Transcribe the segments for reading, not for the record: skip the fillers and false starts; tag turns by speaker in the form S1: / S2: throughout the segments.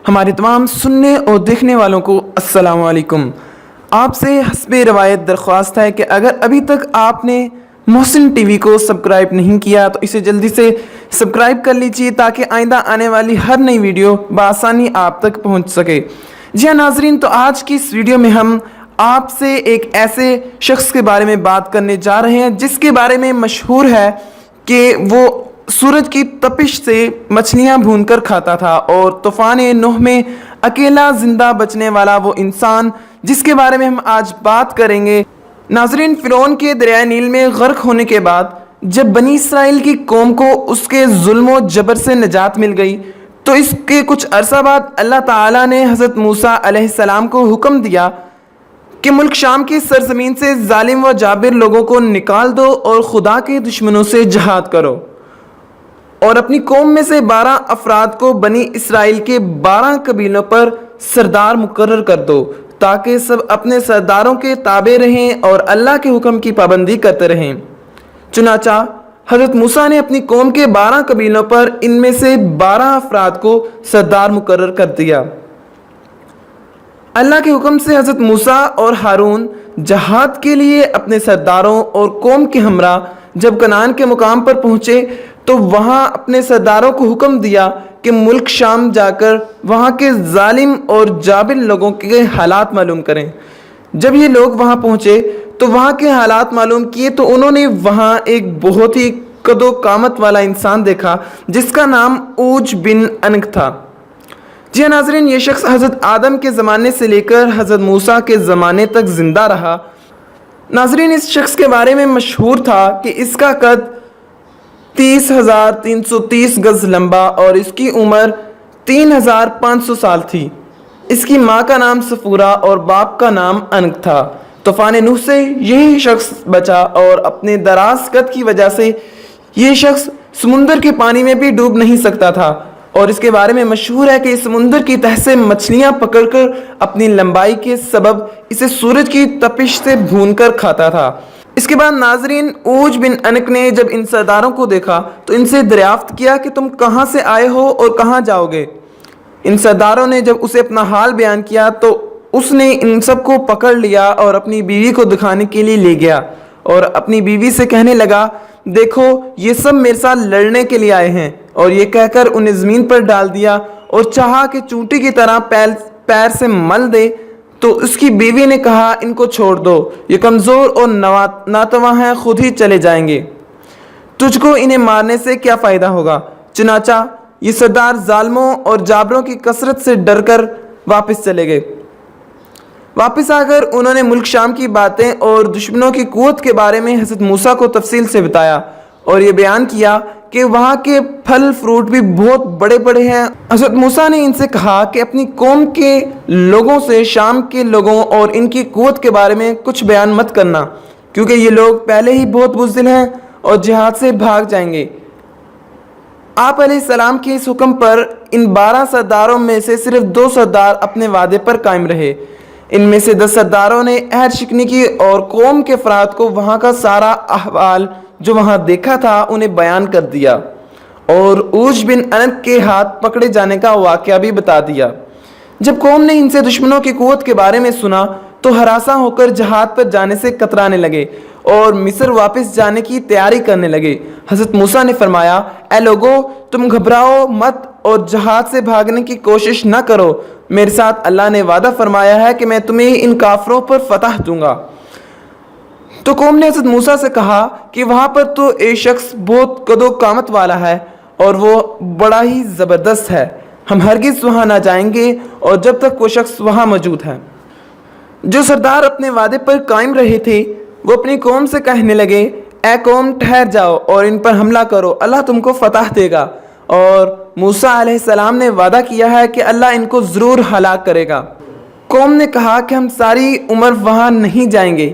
S1: ہمارے تمام سننے اور دیکھنے والوں کو السلام علیکم۔ آپ سے حسب روایت درخواست ہے کہ اگر ابھی تک آپ نے محسن ٹی وی کو سبسکرائب نہیں کیا تو اسے جلدی سے سبسکرائب کر لیجئے تاکہ آئندہ آنے والی ہر نئی ویڈیو بآسانی آپ تک پہنچ سکے۔ جی ہاں ناظرین، تو آج کی اس ویڈیو میں ہم آپ سے ایک ایسے شخص کے بارے میں بات کرنے جا رہے ہیں جس کے بارے میں مشہور ہے کہ وہ سورج کی تپش سے مچھلیاں بھون کر کھاتا تھا، اور طوفان نوح میں اکیلا زندہ بچنے والا وہ انسان جس کے بارے میں ہم آج بات کریں گے۔ ناظرین، فرعون کے دریائے نیل میں غرق ہونے کے بعد جب بنی اسرائیل کی قوم کو اس کے ظلم و جبر سے نجات مل گئی تو اس کے کچھ عرصہ بعد اللہ تعالیٰ نے حضرت موسیٰ علیہ السلام کو حکم دیا کہ ملک شام کی سرزمین سے ظالم و جابر لوگوں کو نکال دو اور خدا کے دشمنوں سے جہاد کرو، اور اپنی قوم میں سے 12 افراد کو بنی اسرائیل کے 12 قبیلوں پر سردار مقرر کر دو تاکہ سب اپنے سرداروں کے تابع رہیں اور اللہ کے حکم کی پابندی کرتے رہیں۔ چنانچہ حضرت موسیٰ نے اپنی قوم کے 12 قبیلوں پر ان میں سے 12 افراد کو سردار مقرر کر دیا۔ اللہ کے حکم سے حضرت موسیٰ اور ہارون جہاد کے لیے اپنے سرداروں اور قوم کے ہمراہ جب کنعان کے مقام پر پہنچے تو وہاں اپنے سرداروں کو حکم دیا کہ ملک شام جا کر وہاں کے ظالم اور جابر لوگوں کے حالات معلوم کریں۔ جب یہ لوگ وہاں پہنچے تو وہاں کے حالات معلوم کیے تو انہوں نے وہاں ایک بہت ہی قد و قامت والا انسان دیکھا جس کا نام اوج بن انک تھا۔ جی ہاں ناظرین، یہ شخص حضرت آدم کے زمانے سے لے کر حضرت موسیٰ کے زمانے تک زندہ رہا۔ ناظرین، اس شخص کے بارے میں مشہور تھا کہ اس کا قد 30,330 گز لمبا اور اس کی عمر 3,500 سال تھی۔ اس کی ماں کا نام صفورہ اور باپ کا نام انک تھا۔ طوفان نوح سے یہی شخص بچا اور اپنے دراز قد کی وجہ سے یہ شخص سمندر کے پانی میں بھی ڈوب نہیں سکتا تھا، اور اس کے بارے میں مشہور ہے کہ اس سمندر کی تہہ سے مچھلیاں پکڑ کر اپنی لمبائی کے سبب اسے سورج کی تپش سے بھون کر کھاتا تھا۔ اس کے بعد ناظرین، اوج بن انک نے جب ان سرداروں کو دیکھا تو ان سے دریافت کیا کہ تم کہاں سے آئے ہو اور کہاں جاؤ گے؟ ان سرداروں نے جب اسے اپنا حال بیان کیا تو اس نے ان سب کو پکڑ لیا اور اپنی بیوی کو دکھانے کے لیے لے گیا اور اپنی بیوی سے کہنے لگا، دیکھو یہ سب میرے ساتھ لڑنے کے لیے آئے ہیں، اور یہ کہہ کر انہیں زمین پر ڈال دیا اور چاہا کہ چونٹی کی طرح پیر سے مل دے، تو اس کی بیوی نے کہا، ان کو چھوڑ دو، یہ کمزور اور ناتواں ہیں، خود ہی چلے جائیں گے، تجھ کو انہیں مارنے سے کیا فائدہ ہوگا؟ چنانچہ یہ سردار ظالموں اور جابروں کی کثرت سے ڈر کر واپس چلے گئے۔ واپس آ کر انہوں نے ملک شام کی باتیں اور دشمنوں کی قوت کے بارے میں حضرت موسیٰ کو تفصیل سے بتایا اور یہ بیان کیا کہ وہاں کے پھل فروٹ بھی بہت بڑے بڑے ہیں۔ حضرت موسیٰ نے ان سے کہا کہ اپنی قوم کے لوگوں سے شام کے لوگوں اور ان کی قوت کے بارے میں کچھ بیان مت کرنا، کیونکہ یہ لوگ پہلے ہی بہت بزدل ہیں اور جہاد سے بھاگ جائیں گے۔ آپ علیہ السلام کے اس حکم پر ان 12 سرداروں میں سے صرف 2 سردار اپنے وعدے پر قائم رہے۔ ان میں سے 10 سرداروں نے عہد شکنی کی اور قوم کے افراد کو وہاں کا سارا احوال جو وہاں دیکھا تھا انہیں بیان کر دیا اور اوج بن انک کے ہاتھ پکڑے جانے کا واقعہ بھی بتا دیا۔ جب قوم نے ان سے دشمنوں کی قوت کے بارے میں سنا تو ہراساں ہو کر جہاد پر جانے سے کترانے لگے اور مصر واپس جانے کی تیاری کرنے لگے۔ حضرت موسیٰ نے فرمایا، اے لوگو، تم گھبراؤ مت اور جہاد سے بھاگنے کی کوشش نہ کرو، میرے ساتھ اللہ نے وعدہ فرمایا ہے کہ میں تمہیں ان کافروں پر فتح دوں گا۔ تو قوم نے حضرت موسیٰ سے کہا کہ وہاں پر تو ایک شخص بہت قد و قامت والا ہے اور وہ بڑا ہی زبردست ہے، ہم ہرگز وہاں نہ جائیں گے اور جب تک وہ شخص وہاں موجود ہے۔ جو سردار اپنے وعدے پر قائم رہے تھے وہ اپنی قوم سے کہنے لگے، اے قوم، ٹھہر جاؤ اور ان پر حملہ کرو، اللہ تم کو فتح دے گا، اور موسیٰ علیہ السلام نے وعدہ کیا ہے کہ اللہ ان کو ضرور ہلاک کرے گا۔ قوم نے کہا کہ ہم ساری عمر وہاں نہیں جائیں گے،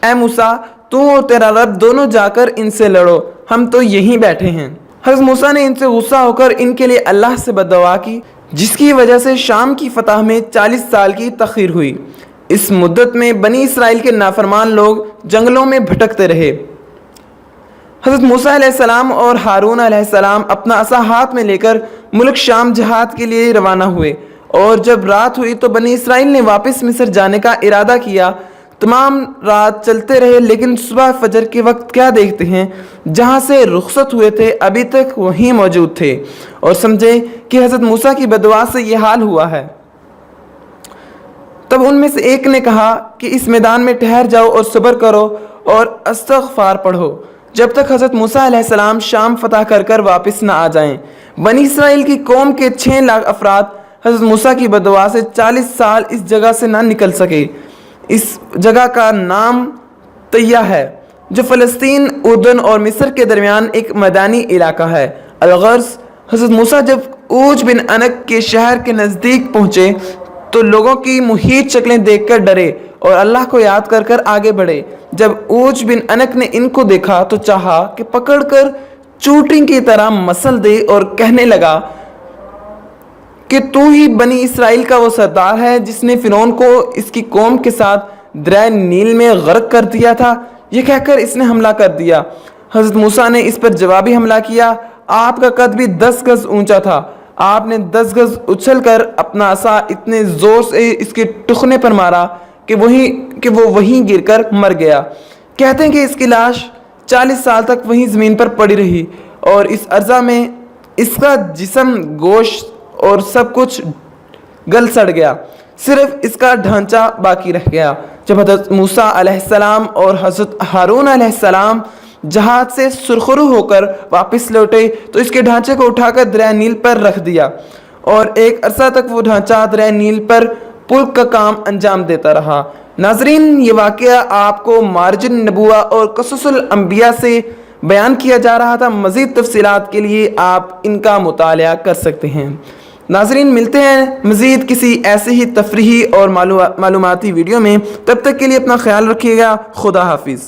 S1: اے موسیٰ، تو اور تیرا رب دونوں جا کر ان سے لڑو، ہم تو یہیں بیٹھے ہیں۔ حضرت موسیٰ نے ان سے غصہ ہو کر ان کے لیے اللہ سے بددعا کی، جس کی وجہ سے شام کی فتح میں 40 سال کی تاخیر ہوئی۔ اس مدت میں بنی اسرائیل کے نافرمان لوگ جنگلوں میں بھٹکتے رہے۔ حضرت موسیٰ علیہ السلام اور ہارون علیہ السلام اپنا عصا ہاتھ میں لے کر ملک شام جہاد کے لیے روانہ ہوئے اور جب رات ہوئی تو بنی اسرائیل نے واپس مصر جانے کا ارادہ کیا۔ تمام رات چلتے رہے، لیکن صبح فجر کے وقت کیا دیکھتے ہیں، جہاں سے رخصت ہوئے تھے ابھی تک وہیں موجود تھے، اور سمجھے کہ حضرت موسیٰ کی بددعا سے یہ حال ہوا ہے۔ تب ان میں سے ایک نے کہا کہ اس میدان میں ٹھہر جاؤ اور صبر کرو اور استغفار پڑھو، جب تک حضرت موسیٰ علیہ السلام شام فتح کر کر واپس نہ آ جائیں۔ بنی اسرائیل کی قوم کے 6 لاکھ افراد حضرت موسیٰ کی بددعا سے 40 سال اس جگہ سے نہ نکل سکے۔ اس جگہ کا نام طیہ ہے، جو فلسطین، اردن اور مصر کے درمیان ایک میدانی علاقہ ہے۔ الغرض، حضرت موسیٰ جب اوج بن عنق کے شہر کے نزدیک پہنچے تو لوگوں کی محیط شکلیں دیکھ کر ڈرے اور اللہ کو یاد کر کر آگے بڑھے۔ جب اوج بن عنق نے ان کو دیکھا تو چاہا کہ پکڑ کر چوٹی کی طرح مسل دے اور کہنے لگا کہ تو ہی بنی اسرائیل کا وہ سردار ہے جس نے فرعون کو اس کی قوم کے ساتھ دریائے نیل میں غرق کر دیا تھا۔ یہ کہہ کر اس نے حملہ کر دیا۔ حضرت موسیٰ نے اس پر جوابی حملہ کیا۔ آپ کا قد بھی 10 گز اونچا تھا۔ آپ نے 10 گز اچھل کر اپنا عصا اتنے زور سے اس کے ٹخنے پر مارا کہ وہ وہیں گر کر مر گیا۔ کہتے ہیں کہ اس کی لاش 40 سال تک وہیں زمین پر پڑی رہی، اور اس عرصہ میں اس کا جسم، گوشت اور سب کچھ گل سڑ گیا، صرف اس کا ڈھانچہ باقی رہ گیا۔ جب حضرت موسیٰ علیہ السلام اور حضرت ہارون علیہ السلام جہاد سے سرخرو ہو کر واپس لوٹے تو اس کے ڈھانچے کو اٹھا کر دریائے نیل پر رکھ دیا، اور ایک عرصہ تک وہ ڈھانچہ دریائے نیل پر پل کا کام انجام دیتا رہا۔ ناظرین، یہ واقعہ آپ کو مارج النبوہ اور قصص الانبیاء سے بیان کیا جا رہا تھا۔ مزید تفصیلات کے لیے آپ ان کا مطالعہ کر سکتے ہیں۔ ناظرین، ملتے ہیں مزید کسی ایسے ہی تفریحی اور معلوماتی ویڈیو میں۔ تب تک کے لیے اپنا خیال رکھیے گا۔ خدا حافظ۔